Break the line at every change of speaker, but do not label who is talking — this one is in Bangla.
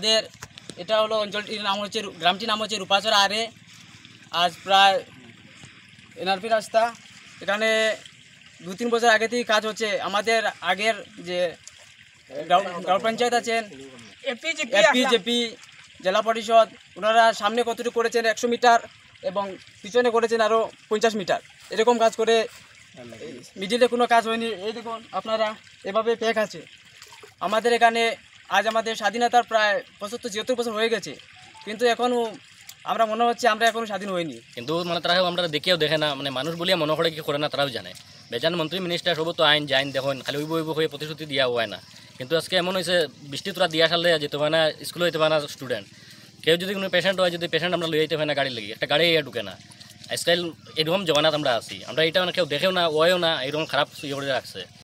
আমাদের এটা হলো অঞ্চলটির নাম হচ্ছে গ্রামটির নাম হচ্ছে রূপাচর আরে। আজ প্রায় এনআরপি রাস্তা, এখানে 2-3 বছর আগে থেকেই কাজ হচ্ছে। আমাদের আগের যে গ্রাম পঞ্চায়েত আছেন, এপিজেপি, জেলা পরিষদ, ওনারা সামনে কতটুকু করেছেন 100 মিটার এবং পিছনে করেছেন আরও 50 মিটার, এরকম কাজ করে মিডিলে কোনো কাজ হয়নি। এই দেখুন আপনারা এভাবে প্যাক আছে। আমাদের এখানে আজ আমাদের স্বাধীনতার প্রায় 75-76 বছর হয়ে গেছে, কিন্তু এখনও আমরা মনে হচ্ছে আমরা এখনও স্বাধীন হইনি।
কিন্তু মানে তারা আমরা দেখিও দেখে না, মানে মানুষ বলিয়া মনে করে কি করে না তারাও জানে। বেজান মন্ত্রী মিনিস্টার সব তো আইন জাইন দেখুন, খালি উইব হয়ে প্রতিশ্রুতি দিয়া হয় না। কিন্তু আজকে এমন হয়েছে বৃষ্টি তোরা দিয়া সালে যেতে পারে না, স্কুলে যেতে পারে না স্টুডেন্ট। কেউ যদি কোনো পেশেন্ট হয়, যদি পেশেন্ট আমরা লইয়া যেতে হয় না গাড়ি লেগে, একটা গাড়ি ঢুকে না। আজকাল এরকম জমানাত আমরা আছি, আমরা এটা মানে কেউ দেখেও না, ওয়ও না, এরকম খারাপ ইয়ে করে রাখছে।